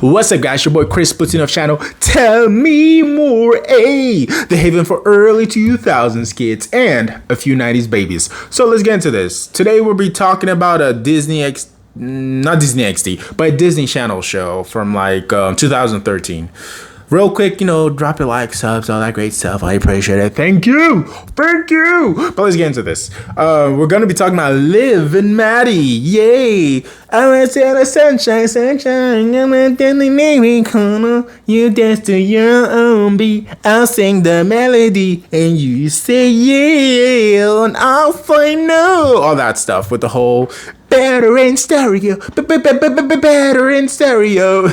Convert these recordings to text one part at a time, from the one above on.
What's up, guys? Your boy Chris Platino of channel Tell Me More, the haven for early 2000s kids and a few 90s babies. So let's get into this. Today we'll be talking about a not Disney XD, but a Disney Channel show from like 2013. Real quick, drop your like, subs, all that great stuff. I appreciate it. Thank you. But let's get into this. We're going to be talking about Liv and Maddie. Yay. I went to the sunshine. I'm a daily corner. You dance to your own beat. I'll sing the melody. And you say yeah. And I'll find out. All that stuff with the whole better in stereo. Better in stereo.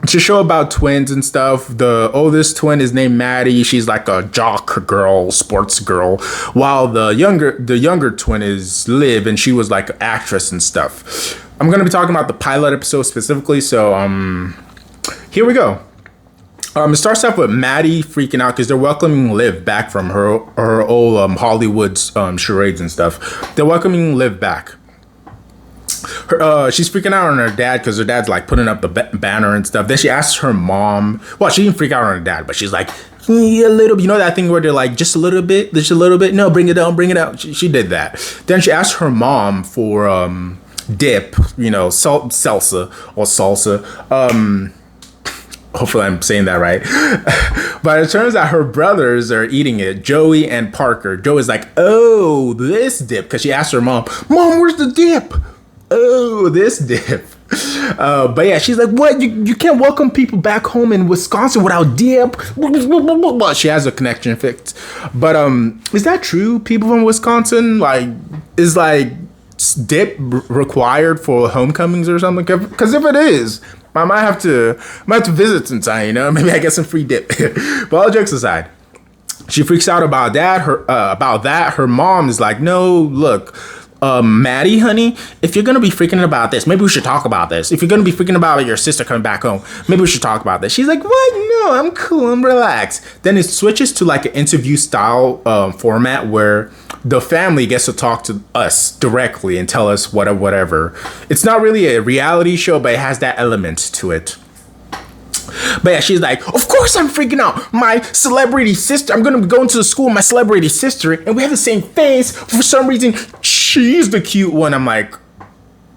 It's a show about twins and stuff. The oldest twin is named Maddie. She's like a jock girl, sports girl, while the younger twin is Liv, and she was like an actress and stuff. I'm gonna be talking about the pilot episode specifically, so here we go. It starts off with Maddie freaking out because they're welcoming Liv back from her old Hollywood charades and stuff. They're welcoming Liv back. She's freaking out on her dad because her dad's like putting up the banner and stuff. Then she asks her mom. Well, she didn't freak out on her dad, but she's like, a little. You know that thing where they're like, just a little bit. No, bring it out. She did that. Then she asked her mom for dip. Salsa. Hopefully I'm saying that right. But it turns out her brothers are eating it, Joey and Parker. Joey's like, oh, this dip, because she asked her mom, where's the dip? Oh, this dip. But yeah, she's like, what? You can't welcome people back home in Wisconsin without dip. She has a connection fixed. But is that true? People from Wisconsin, is dip required for homecomings or something? Because if it is, I might have to visit sometime. Maybe I get some free dip. But all jokes aside, she freaks out about that. Her mom is like, no, look. Maddie, honey, if you're gonna be freaking about this, maybe we should talk about this. If you're gonna be freaking about your sister coming back home, maybe we should talk about this. She's like, what? No, I'm cool, I'm relaxed. Then it switches to like an interview style format where the family gets to talk to us directly and tell us whatever. It's not really a reality show, but it has that element to it. But yeah, she's like, of course I'm freaking out. My celebrity sister, I'm going to go into the school with my celebrity sister, and we have the same face. For some reason, she's the cute one. I'm like,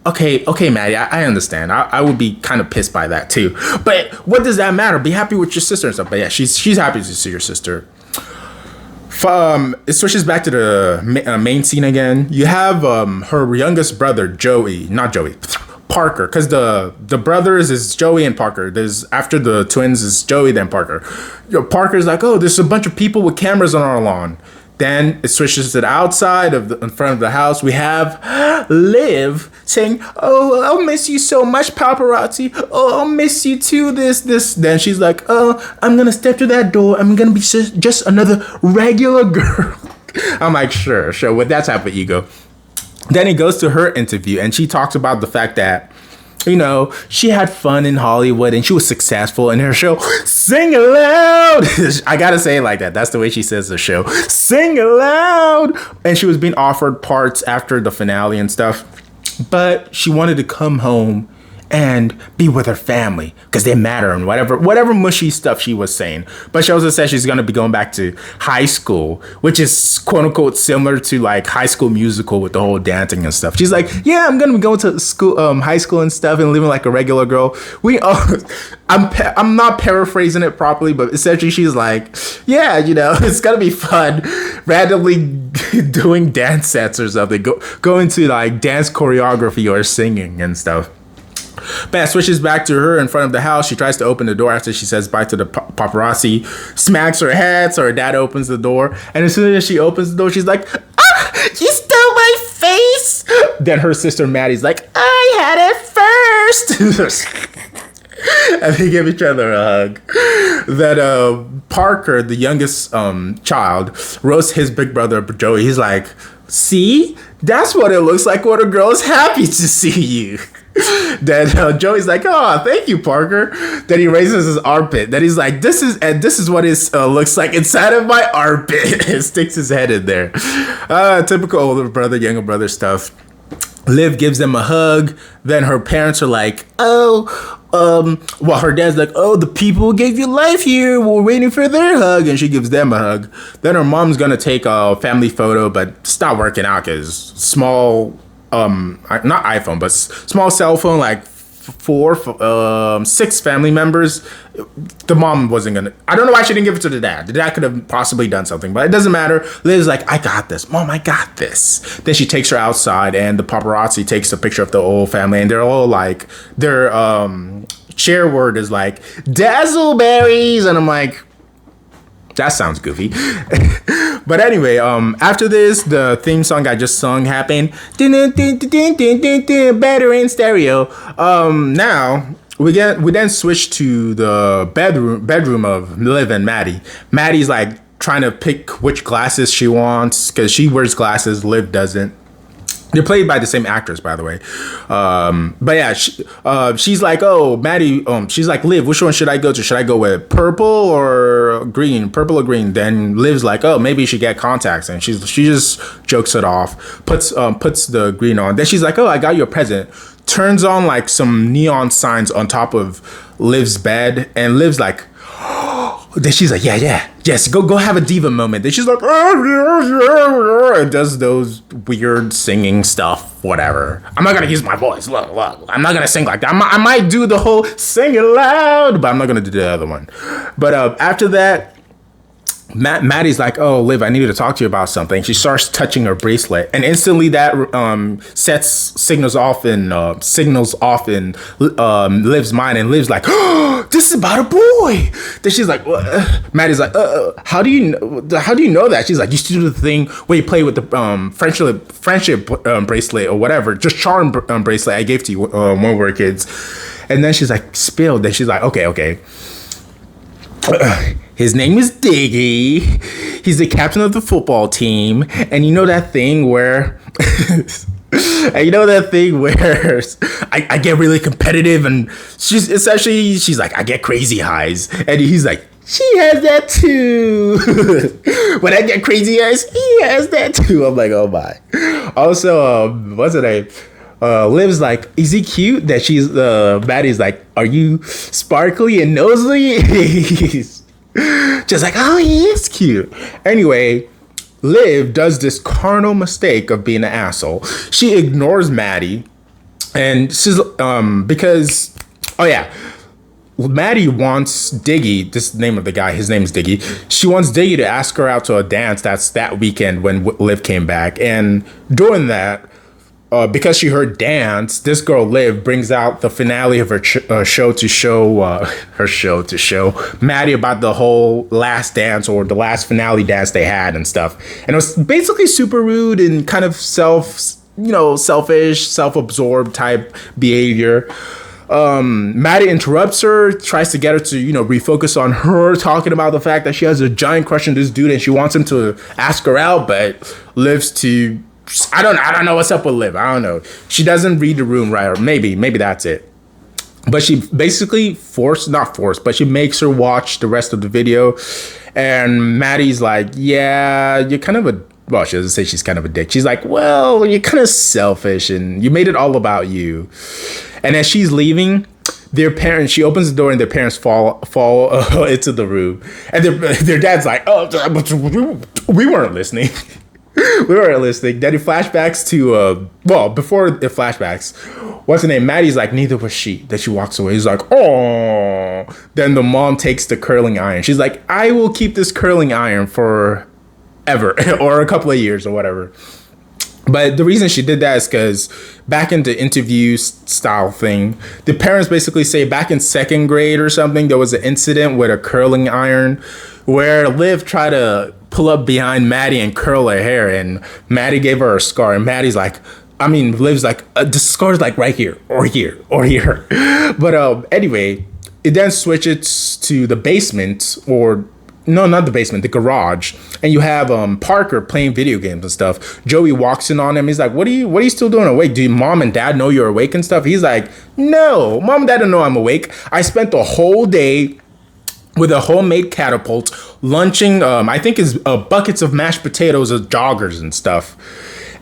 okay, Maddie, I understand. I would be kind of pissed by that too. But what does that matter? Be happy with your sister and stuff. But yeah, she's happy to see your sister. It switches back to the main scene again. You have her youngest brother, Parker, because the brothers is Joey and Parker. After the twins is Joey, then Parker. Parker's like, oh, there's a bunch of people with cameras on our lawn. Then it switches to the outside in front of the house. We have Liv saying, oh, I'll miss you so much, paparazzi. Oh, I'll miss you too, this. Then she's like, oh, I'm going to step through that door. I'm going to be just another regular girl. I'm like, sure, with that type of ego. Then it goes to her interview, and she talks about the fact that, she had fun in Hollywood and she was successful in her show. Sing aloud. I gotta say it like that. That's the way she says the show. Sing aloud. And she was being offered parts after the finale and stuff, but she wanted to come home and be with her family because they matter and whatever mushy stuff she was saying. But she also said she's going to be going back to high school, which is quote unquote similar to like High School Musical with the whole dancing and stuff. She's like, yeah, I'm going to be going to school, high school and stuff and living like a regular girl. I'm not paraphrasing it properly, but essentially she's like, yeah, it's going to be fun randomly doing dance sets or something, going to like dance choreography or singing and stuff. But switches back to her in front of the house. She tries to open the door after she says bye to the paparazzi, smacks her head, so her dad opens the door. And as soon as she opens the door, she's like, you stole my face. Then her sister Maddie's like, I had it first. And they give each other a hug. Then Parker, the youngest child, roasts his big brother Joey. He's like, see, that's what it looks like when a girl is happy to see you. Then Joey's like, oh, thank you, Parker. Then he raises his armpit. Then he's like, this is what it looks like inside of my armpit. And sticks his head in there. Typical older brother, younger brother stuff. Liv gives them a hug. Then her parents are like, well, her dad's like, oh, the people who gave you life here, we're waiting for their hug. And she gives them a hug. Then her mom's going to take a family photo, but it's not working out because small, not iPhone, but small cell phone, like six family members. The mom wasn't gonna. I don't know why she didn't give it to the dad. The dad could have possibly done something, but it doesn't matter. Liv's like, I got this, mom. I got this. Then she takes her outside, and the paparazzi takes a picture of the whole family, and they're all like, their share word is like dazzleberries, and I'm like, that sounds goofy. But anyway, after this, the theme song I just sung happened. Better in stereo. Now we then switch to the bedroom of Liv and Maddie. Maddie's like trying to pick which glasses she wants because she wears glasses. Liv doesn't. They're played by the same actress, by the way. But yeah, she's like, oh, Maddie, she's like, Liv, which one should I go to? Should I go with purple or green? Purple or green? Then Liv's like, oh, maybe you should get contacts. And she just jokes it off, puts the green on. Then she's like, oh, I got you a present. Turns on like some neon signs on top of Liv's bed. And Liv's like, then she's like, yes, go have a diva moment. Then she's like, and does those weird singing stuff, whatever. I'm not gonna use my voice. Look, I'm not gonna sing like that. I might do the whole sing it loud, but I'm not gonna do the other one. But after that, Maddie's like, oh, Liv, I needed to talk to you about something. She starts touching her bracelet, and instantly that signals off in Liv's mind, and Liv's like, oh, this is about a boy. Then she's like, what? Maddie's like, how do you know that? She's like, you used to do the thing where you play with the friendship bracelet or whatever, just charm bracelet I gave to you when we were kids. And then she's like, spilled. Then she's like, okay. His name is Diggy. He's the captain of the football team. And you know that thing where I get really competitive, and she's like, I get crazy highs. And he's like, she has that too. When I get crazy highs, he has that too. I'm like, oh my. Also, what's her name? Liv's like, is he cute? That she's Maddie's like, are you sparkly and nosely? Just like, oh, he is cute. Anyway, Liv does this carnal mistake of being an asshole. She ignores Maddie, and she's because, oh yeah, Maddie wants Diggy. This is the name of the guy. His name is Diggy. She wants Diggy to ask her out to a dance. That's that weekend when Liv came back, and during that, because she heard dance, this girl Liv brings out the finale of her show to show Maddie about the whole last dance or the last finale dance they had and stuff. And it was basically super rude and kind of selfish, self-absorbed type behavior. Maddie interrupts her, tries to get her to, refocus on her talking about the fact that she has a giant crush on this dude and she wants him to ask her out, but Liv's to... I don't know what's up with Liv. I don't know. She doesn't read the room right, or maybe that's it. But she basically but she makes her watch the rest of the video. And Maddie's like, yeah, you're kind of a, well, she doesn't say she's kind of a dick. She's like, well, you're kind of selfish and you made it all about you. And as she's leaving, she opens the door and their parents fall into the room. And their dad's like, oh, we weren't listening. We weren't listening. Then it flashbacks to, before the flashbacks, what's her name? Maddie's like, neither was she. Then she walks away. He's like, oh. Then the mom takes the curling iron. She's like, I will keep this curling iron for ever or a couple of years or whatever. But the reason she did that is because back in the interview style thing, the parents basically say back in second grade or something, there was an incident with a curling iron where Liv tried to pull up behind Maddie and curl her hair, and Maddie gave her a scar, and Liv's like, the scar's like right here or here or here. But anyway, it then switches to the basement, or no, not the basement, the garage, and you have Parker playing video games and stuff. Joey walks in on him. He's like, what are you still doing awake? Do mom and dad know you're awake and stuff? He's like, no, mom and dad don't know I'm awake. I spent the whole day with a homemade catapult, lunching, I think it's buckets of mashed potatoes as joggers and stuff.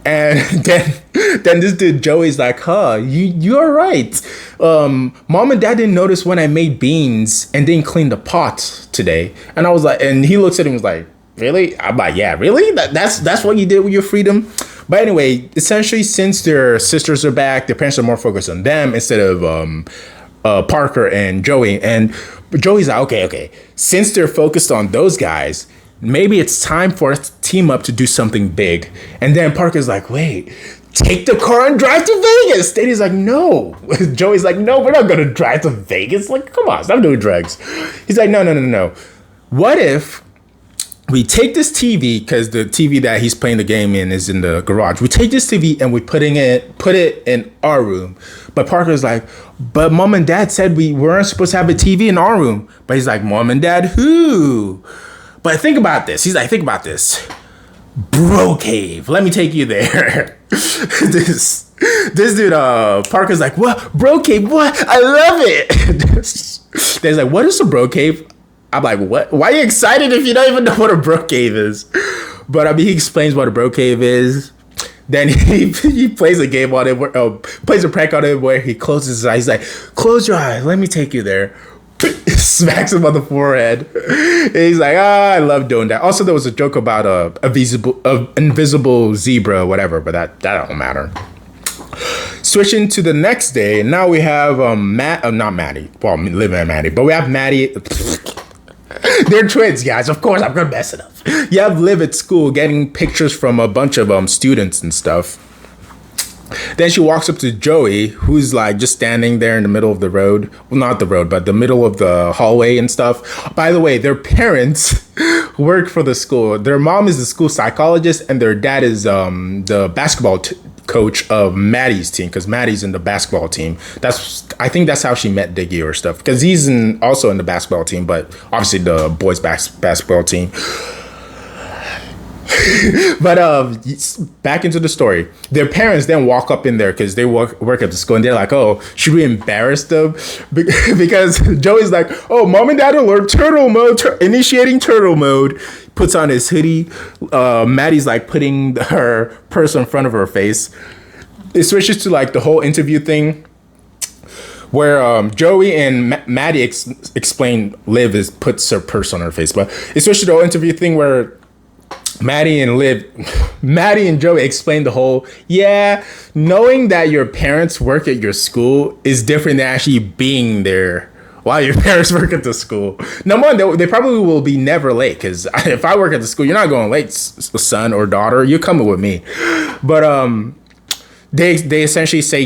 And then this dude Joey's like, huh, you're right. Mom and dad didn't notice when I made beans and didn't clean the pot today. And I was like, and he looks at him and was like, really? I'm like, yeah, really? That's what you did with your freedom? But anyway, essentially, since their sisters are back, their parents are more focused on them instead of Parker and Joey. And Joey's like, okay. Since they're focused on those guys, maybe it's time for us to team up to do something big. And then Parker's like, wait, take the car and drive to Vegas. Danny's like, no. Joey's like, no, we're not going to drive to Vegas. Like, come on, stop doing drugs. He's like, no. What if we take this TV, because the TV that he's playing the game in is in the garage. We take this TV and we put it in our room. But Parker's like, but mom and dad said we weren't supposed to have a TV in our room. But he's like, mom and dad who? But think about this. He's like, think about this. Bro cave. Let me take you there. This dude, Parker's like, what? Bro cave? What? I love it. He's like, what is a bro cave? I'm like, what? Why are you excited if you don't even know what a bro cave is? But I mean, he explains what a bro cave is. Then he plays a game on it, plays a prank on it where he closes his eyes. He's like, close your eyes. Let me take you there. Smacks him on the forehead. And he's like, I love doing that. Also, there was a joke about a invisible zebra or whatever, but that don't matter. Switching to the next day, now we have not Maddie. Well, Liv and Maddie, but we have Maddie. They're twins, guys. Of course, I'm gonna mess it up. You have Liv at school getting pictures from a bunch of students and stuff. Then she walks up to Joey, who's like just standing there in the middle of the road. Well, not the road, but the middle of the hallway and stuff. By the way, their parents work for the school. Their mom is the school psychologist, and their dad is the basketball coach of Maddie's team, because Maddie's in the basketball team. I think that's how she met Diggy or stuff, because he's also in the basketball team, but obviously the boys basketball team. But back into the story. Their parents then walk up in there because they work at the school, and they're like, oh, should we embarrass them? Because Joey's like, oh, mom and dad alert, turtle mode, initiating turtle mode. Puts on his hoodie. Maddie's like putting her purse in front of her face. It switches to like the whole interview thing where Joey and Maddie explain Liv puts her purse on her face. But it switches to the whole interview thing where Maddie and Joey explain the whole, knowing that your parents work at your school is different than actually being there while your parents work at the school. Number one, they probably will be never late, because if I work at the school, you're not going late, son or daughter. You're coming with me. But they essentially say,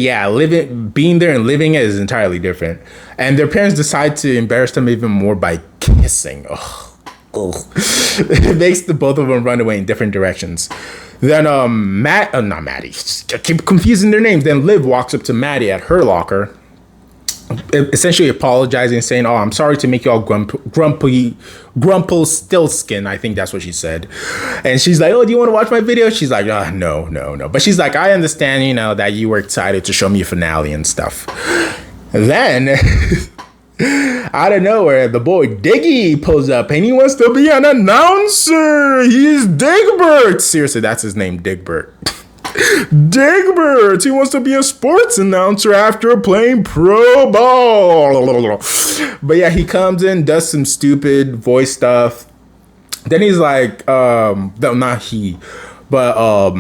being there and living it is entirely different. And their parents decide to embarrass them even more by kissing. It makes the both of them run away in different directions. Then not Maddie. I keep confusing their names. Then Liv walks up to Maddie at her locker, essentially apologizing, saying, oh, I'm sorry to make you all Grumpelstiltskin. I think that's what she said. And she's like, oh, do you want to watch my video? She's like, no. But she's like, I understand, that you were excited to show me your finale and stuff. Then out of nowhere, the boy Diggy pulls up and he wants to be an announcer. He's Digbert. Seriously, that's his name, Digbert. Digbert. He wants to be a sports announcer after playing pro ball. But yeah, he comes in, does some stupid voice stuff. Then he's like, not he, but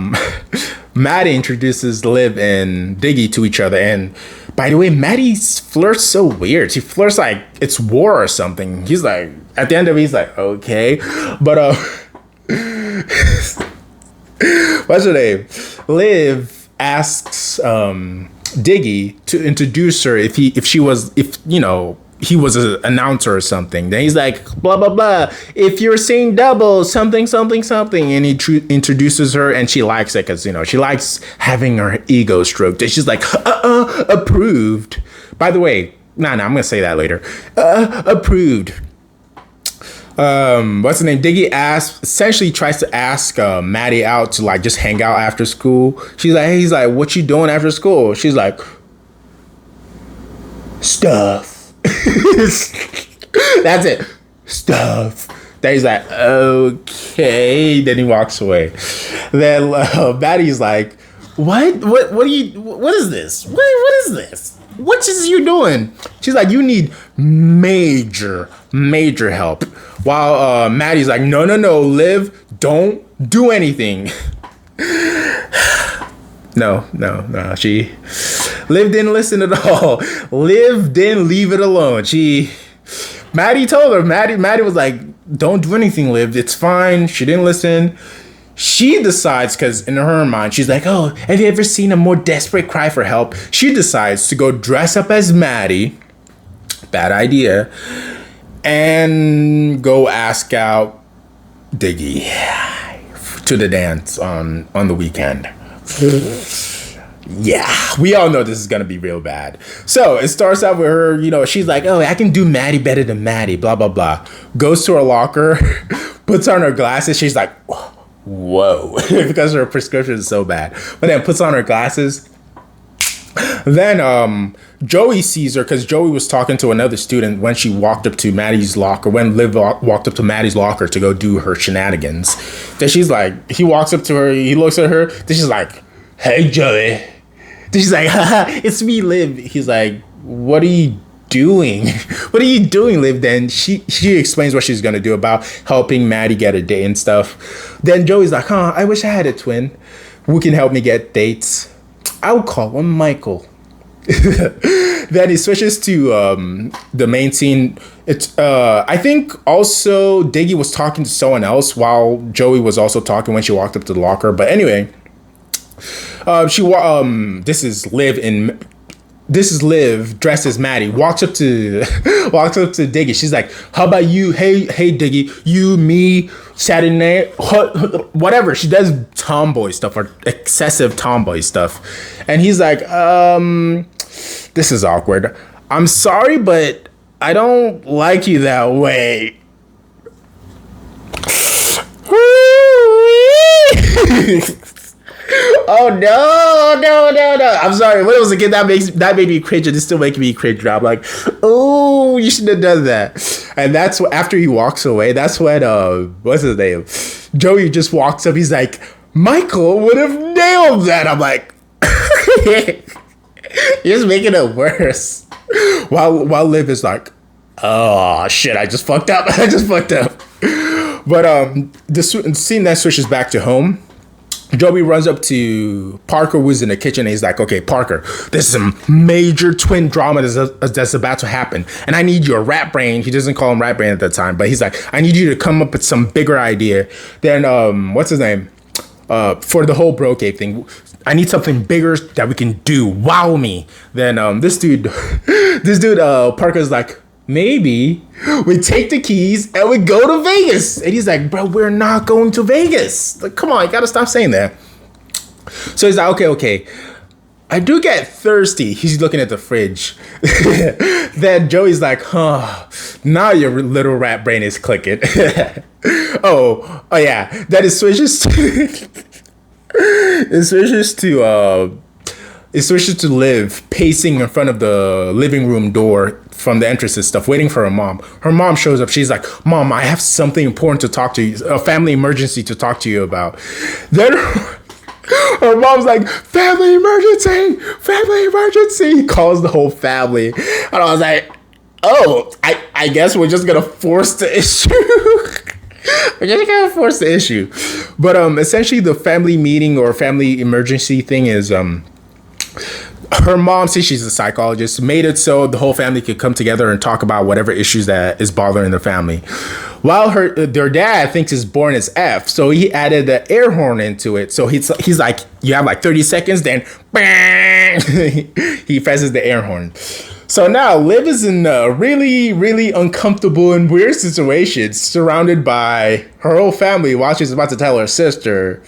Maddie introduces Liv and Diggy to each other. And by the way, Maddie flirts so weird. She flirts like it's war or something. He's like, at the end of it, he's like, okay. But what's her name? Liv asks Diggy to introduce her if he was an announcer or something. Then he's like, blah, blah, blah. If you're saying double, something, something, something. And he introduces her, and she likes it because, she likes having her ego stroked. And she's like, approved. By the way, I'm going to say that later. Approved. What's the name? Diggy essentially tries to ask Maddie out to like just hang out after school. He's like, what you doing after school? She's like, stuff. That's it. Stuff. Then he's like, okay. Then he walks away. Then Maddie's like, what is this? What is this? What is you doing? She's like, you need major help. While Maddie's like, no, Liv, don't do anything. No. Liv didn't listen at all. Liv didn't leave it alone. Maddie told her. Maddie was like, don't do anything, Liv. It's fine. She didn't listen. She decides, because in her mind, she's like, oh, have you ever seen a more desperate cry for help? She decides to go dress up as Maddie. Bad idea. And go ask out Diggy to the dance on the weekend. Yeah, we all know this is gonna be real bad. So it starts out with her, she's like, oh, I can do Maddie better than Maddie, blah, blah, blah. Goes to her locker, puts on her glasses. She's like, whoa, because her prescription is so bad. But then puts on her glasses. Then Joey sees her, because Joey was talking to another student when she walked up to Maddie's locker, when Liv walked up to Maddie's locker to go do her shenanigans. Then she's like, he walks up to her, he looks at her, then she's like, hey, Joey. Then she's like, haha, it's me, Liv. He's like, what are you doing? What are you doing, Liv? Then she explains what she's going to do about helping Maddie get a date and stuff. Then Joey's like, I wish I had a twin who can help me get dates. I'll call him Michael. Then he switches to the main scene. It's I think also Diggy was talking to someone else while Joey was also talking when she walked up to the locker. But anyway, this is Liv dressed as Maddie. Walks up to Diggy. She's like, how about you? Hey Diggy, you, me, Saturday night, whatever. She does tomboy stuff or excessive tomboy stuff. And he's like, this is awkward. I'm sorry, but I don't like you that way. Oh no! I'm sorry. When I was a kid, that made me cringe, and it's still making me cringe. I'm like, oh, you shouldn't have done that. And that's what, after he walks away, that's when what's his name? Joey just walks up. He's like, Michael would have nailed that. I'm like, you're just making it worse. While Liv is like, oh shit, I just fucked up. But the scene that switches back to home. Joey runs up to Parker, who's in the kitchen, and he's like, okay, Parker, there's some major twin drama that's about to happen, and I need your rat brain. He doesn't call him rat brain at the time, but he's like, I need you to come up with some bigger idea than, what's his name? For the whole Brocade thing. I need something bigger that we can do. Wow me. Then this dude, Parker's like, maybe we take the keys and we go to Vegas. And he's like, bro, we're not going to Vegas. Like, come on, you gotta stop saying that. So he's like, okay. I do get thirsty. He's looking at the fridge. Then Joey's like, now your little rat brain is clicking. oh yeah. Then it switches to Liv pacing in front of the living room door from the entrance and stuff, waiting for her mom. Her mom shows up. She's like, Mom, I have something important to talk to you, a family emergency to talk to you about. Then her mom's like, family emergency. Calls the whole family. And I was like, oh, I guess we're just going to force the issue. But essentially the family meeting or family emergency thing is her mom, since she's a psychologist, made it so the whole family could come together and talk about whatever issues that is bothering the family. While their dad thinks it's born as F, so he added the air horn into it. So he's like, you have like 30 seconds, then bang, he presses the air horn. So now Liv is in a really, really uncomfortable and weird situation, surrounded by her whole family while she's about to tell her sister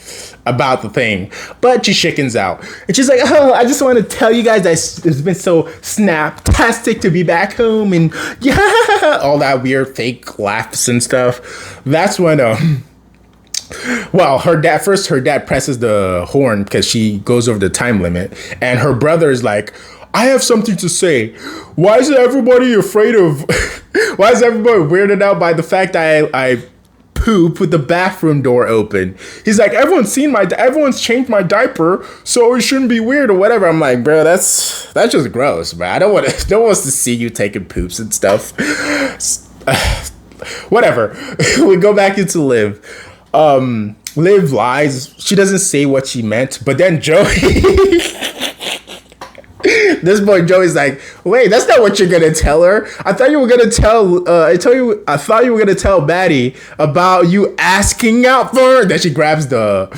about the thing. But she chickens out. And she's like, oh, I just want to tell you guys that it's been so snaptastic to be back home. And yeah, all that weird fake laughs and stuff. That's when, well, her dad presses the horn because she goes over the time limit. And her brother is like, I have something to say. Why is everybody weirded out by the fact that poop with the bathroom door open. He's like, everyone's changed my diaper, so it shouldn't be weird or whatever. I'm like, bro, that's just gross, bro. No one wants to see you taking poops and stuff. Whatever. We go back into Liv. Liv lies. She doesn't say what she meant, but then Joey. This boy Joey's like, wait, that's not what you're gonna tell her. I thought you were gonna tell. I thought you were gonna tell Maddie about you asking out for her. Then she grabs the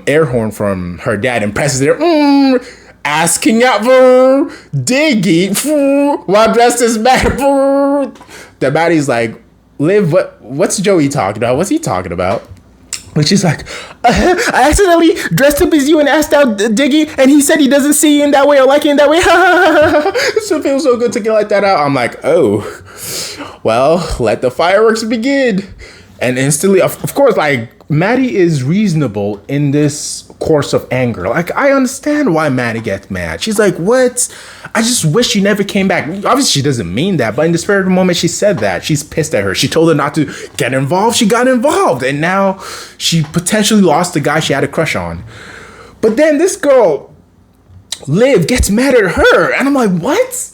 air horn from her dad and presses it. Asking out for her, Diggy. While dressed as Maddie. The Maddie's like, Liv, what's Joey talking about? What's he talking about? And she's like, I accidentally dressed up as you and asked out Diggy, and he said he doesn't see you in that way or like you in that way. So it feels so good to get like that out. I'm like, oh, well, let the fireworks begin. And instantly, of course, like, Maddie is reasonable in this course of anger. Like, I understand why Maddie gets mad. She's like, what? I just wish you never came back. Obviously, she doesn't mean that, but in the spirit of the moment, she said that. She's pissed at her. She told her not to get involved. She got involved. And now she potentially lost the guy she had a crush on. But then this girl, Liv, gets mad at her. And I'm like, what?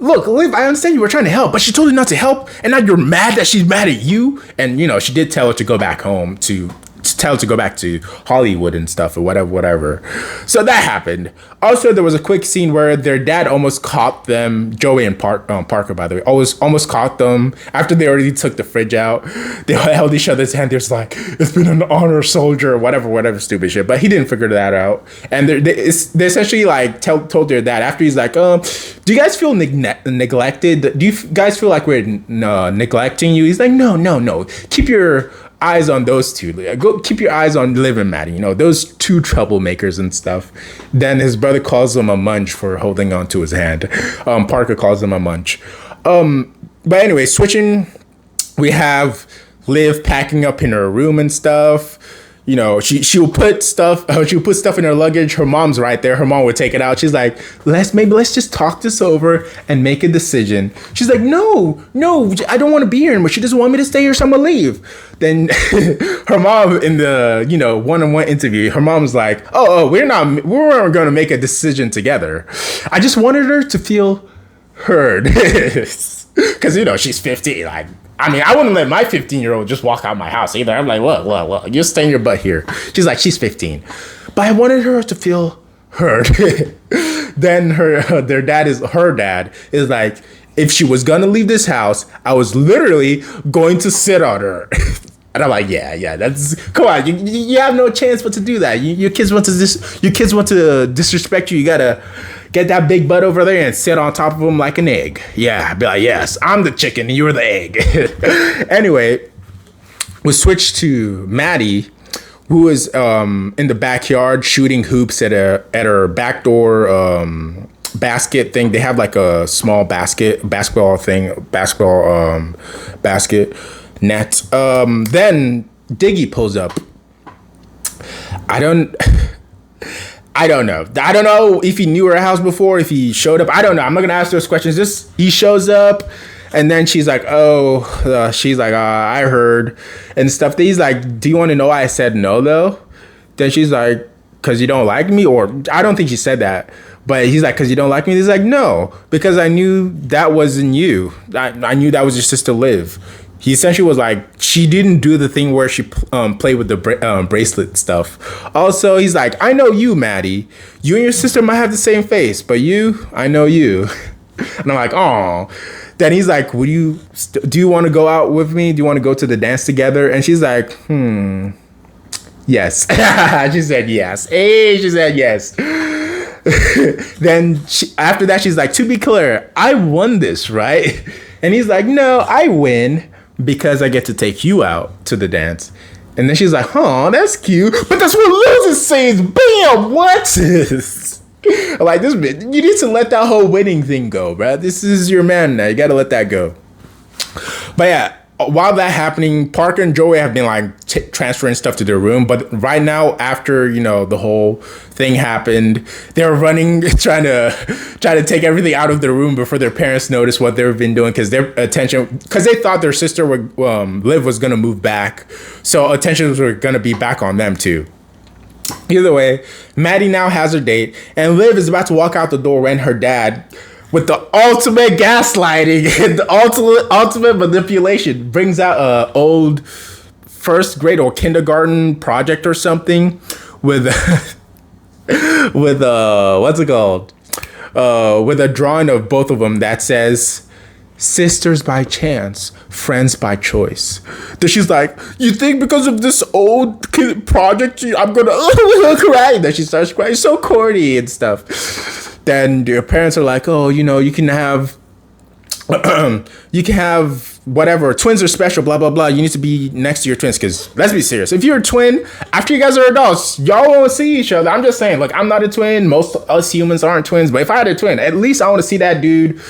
Look, Liv, I understand you were trying to help, but she told you not to help, and now you're mad that she's mad at you. And, you know, she did tell her to go back home to tell her to go back to Hollywood and stuff or whatever. So that happened. Also, there was a quick scene where their dad almost caught them, Joey and Parker, by the way, almost caught them after they already took the fridge out. They held each other's hand. They're just like, it's been an honor, soldier, whatever stupid shit. But he didn't figure that out. And they essentially like told their dad after he's like, do you guys feel neglected? Do you guys feel like we're neglecting you? He's like, no. Keep your eyes on those two. Go keep your eyes on Liv and Maddie. You know, those two troublemakers and stuff. Then his brother calls him a munch for holding on to his hand. Parker calls him a munch. But anyway, switching, we have Liv packing up in her room and stuff. You know, she'll put stuff in her luggage. Her mom's right there. Her mom would take it out. She's like, let's just talk this over and make a decision. She's like, no, I don't want to be here anymore. She doesn't want me to stay here, so I'm gonna leave. Then her mom in the, you know, one-on-one interview, her mom's like, we weren't gonna make a decision together. I just wanted her to feel heard. Because, you know, she's 15. Like, I mean, I wouldn't let my 15-year-old just walk out my house either. I'm like, what? You stay in your butt here. She's like, she's 15. But I wanted her to feel heard. Then her dad is like, if she was going to leave this house, I was literally going to sit on her. And I'm like, yeah, that's, come on, you have no chance but to do that. Your kids want to disrespect you. You gotta get that big butt over there and sit on top of them like an egg. Yeah, I'd be like, yes, I'm the chicken and you're the egg. Anyway, we switch to Maddie, who is in the backyard shooting hoops at her back door basket thing. They have like a small basketball basket net. Then Diggy pulls up. I don't know. I don't know if he knew her house before, if he showed up. I don't know. I'm not gonna ask those questions. Just he shows up, and then she's like, I heard and stuff. Then he's like, do you want to know why I said no though? Then she's like, because you don't like me, or I don't think she said that. But he's like, because you don't like me? He's like, no, because I knew that wasn't you. I knew that was your sister Liv. He essentially was like, she didn't do the thing where she played with the bracelet stuff. Also, he's like, I know you, Maddie. You and your sister might have the same face, but I know you. And I'm like, oh. Then he's like, do you want to go out with me? Do you want to go to the dance together? And she's like, yes. She said yes. Hey, she said yes. Then after that, she's like, to be clear, I won this, right? And he's like, no, I win because I get to take you out to the dance. And then she's like, oh, that's cute. But that's what losers says. Bam, what? Like, this bit, you need to let that whole winning thing go, bro. This is your man now. You got to let that go. But yeah, while that happening, Parker and Joey have been like transferring stuff to their room. But right now, after the whole thing happened, they're running, trying to take everything out of their room before their parents notice what they've been doing, because they thought their sister Liv was gonna move back, so attention was gonna be back on them too. Either way, Maddie now has her date, and Liv is about to walk out the door when her dad, with the ultimate gaslighting and the ultimate manipulation, brings out a old first grade or kindergarten project or something with with what's it called? With a drawing of both of them that says sisters by chance, friends by choice. Then she's like, you think because of this old kid project I'm gonna cry? Then she starts crying, so corny and stuff. Then your parents are like, oh, you can have whatever, twins are special, blah blah blah, you need to be next to your twins, because let's be serious, if you're a twin, after you guys are adults, y'all won't see each other. I'm just saying, like, I'm not a twin, most us humans aren't twins, but if I had a twin, at least I want to see that dude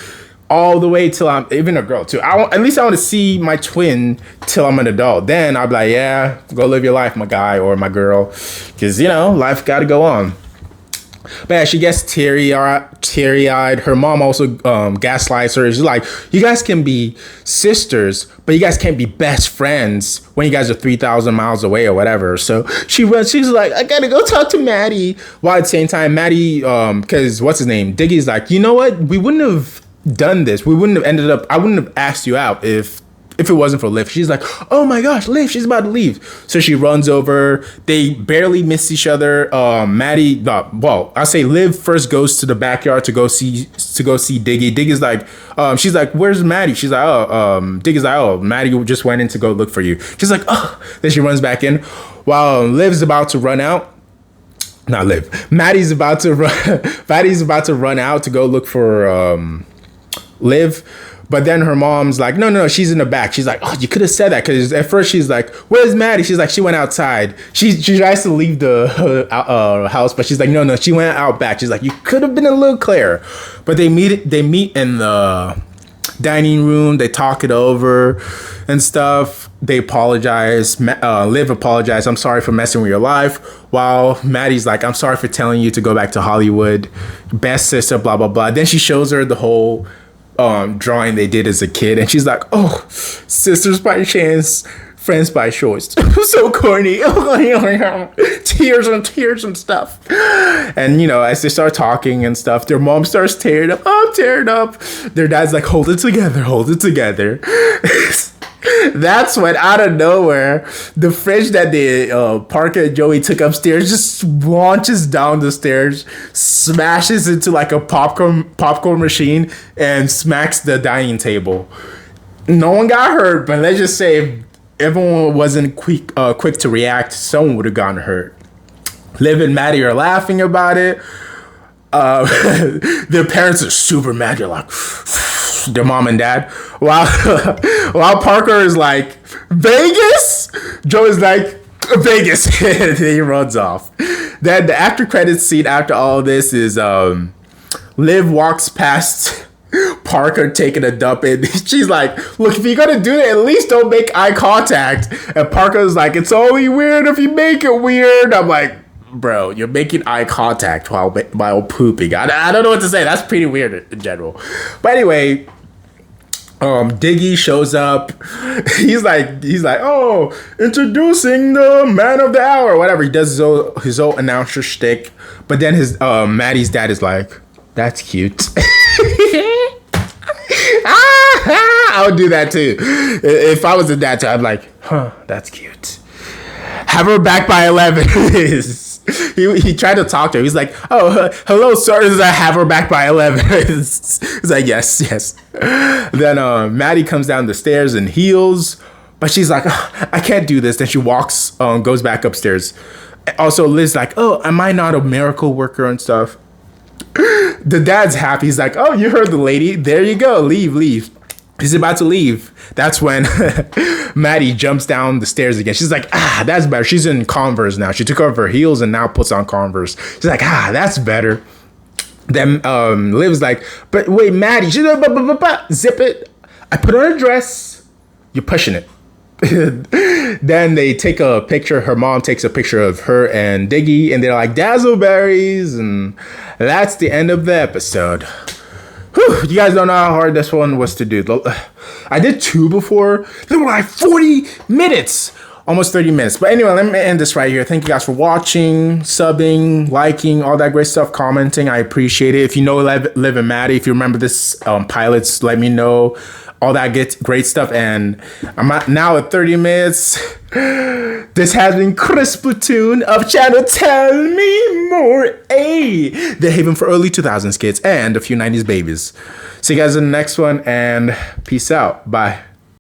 all the way till I'm, even a girl too, at least I want to see my twin till I'm an adult. Then I'll be like, yeah, go live your life, my guy or my girl, because life gotta go on. But yeah, she gets teary-eyed. Her mom also gaslights her. She's like, you guys can be sisters, but you guys can't be best friends when you guys are 3,000 miles away or whatever. So she runs. She's like, I gotta go talk to Maddie. While at the same time, Maddie, because what's his name? Diggy's like, you know what? We wouldn't have done this. We wouldn't have ended up. I wouldn't have asked you out if it wasn't for Liv. She's like, oh my gosh, Liv, she's about to leave. So she runs over. They barely miss each other. Maddie, I'll say Liv first goes to the backyard to go see Diggy. Diggy's like, she's like, where's Maddie? She's like, Diggy's like, oh, Maddie just went in to go look for you. She's like, oh. Then she runs back in while Liv's about to run out. Not Liv. Maddie's about to run out to go look for Liv. But then her mom's like, no, she's in the back. She's like, oh, you could have said that. Because at first she's like, where's Maddie? She's like, she went outside. She tries to leave the house, but she's like, no, she went out back. She's like, you could have been a little clearer. But they meet in the dining room. They talk it over and stuff. They apologize. Liv apologized. I'm sorry for messing with your life. While Maddie's like, I'm sorry for telling you to go back to Hollywood. Best sister, blah, blah, blah. Then she shows her the whole drawing they did as a kid, and she's like, oh, sisters by chance, friends by choice. So corny. Tears and stuff. And as they start talking and stuff, their mom starts tearing up. Their dad's like, hold it together. That's when, out of nowhere, the fridge that Parker and Joey took upstairs just launches down the stairs, smashes into like a popcorn machine, and smacks the dining table. No one got hurt, but let's just say if everyone wasn't quick to react, someone would have gotten hurt. Liv and Maddie are laughing about it. Their parents are super mad. They're like, their mom and dad. While Parker is like, Vegas? Joe is like, Vegas. And he runs off. Then the after credits scene after all this is Liv walks past Parker taking a dump, and she's like, look, if you're gonna do that, at least don't make eye contact. And Parker's like, it's only weird if you make it weird. I'm like, bro, you're making eye contact while pooping. I don't know what to say. That's pretty weird in general. But anyway, Diggy shows up. He's like, oh, introducing the man of the hour, whatever. He does his own announcer shtick. But then his Maddie's dad is like, that's cute. I would do that too. If I was a dad, I'm like, that's cute. Have her back by 11. He tried to talk to her. He's like, oh, hello, sir. Does I have her back by 11? He's like, yes. Then Maddie comes down the stairs and heals, but she's like, oh, I can't do this. Then she walks, goes back upstairs. Also, Liv's like, oh, am I not a miracle worker and stuff? The dad's happy. He's like, oh, you heard the lady. There you go. Leave. He's about to leave. That's when Maddie jumps down the stairs again. She's like, that's better. She's in Converse now. She took off her heels and now puts on Converse. She's like, that's better. Then Liv's like, but wait, Maddie. She's like, zip it. I put on a dress. You're pushing it. Then they take a picture. Her mom takes a picture of her and Diggy, and they're like dazzleberries, and that's the end of the episode. Whew, you guys don't know how hard this one was to do. I did 2 before. They were like 40 minutes. Almost 30 minutes. But anyway, let me end this right here. Thank you guys for watching, subbing, liking, all that great stuff, commenting. I appreciate it. If you know Liv and Maddie, if you remember this pilots, let me know. All that great stuff. And I'm now at 30 minutes. This has been Chris Platoon of channel Tell Me More, the haven for early 2000s kids and a few 90s babies. See you guys in the next one, and peace out. Bye.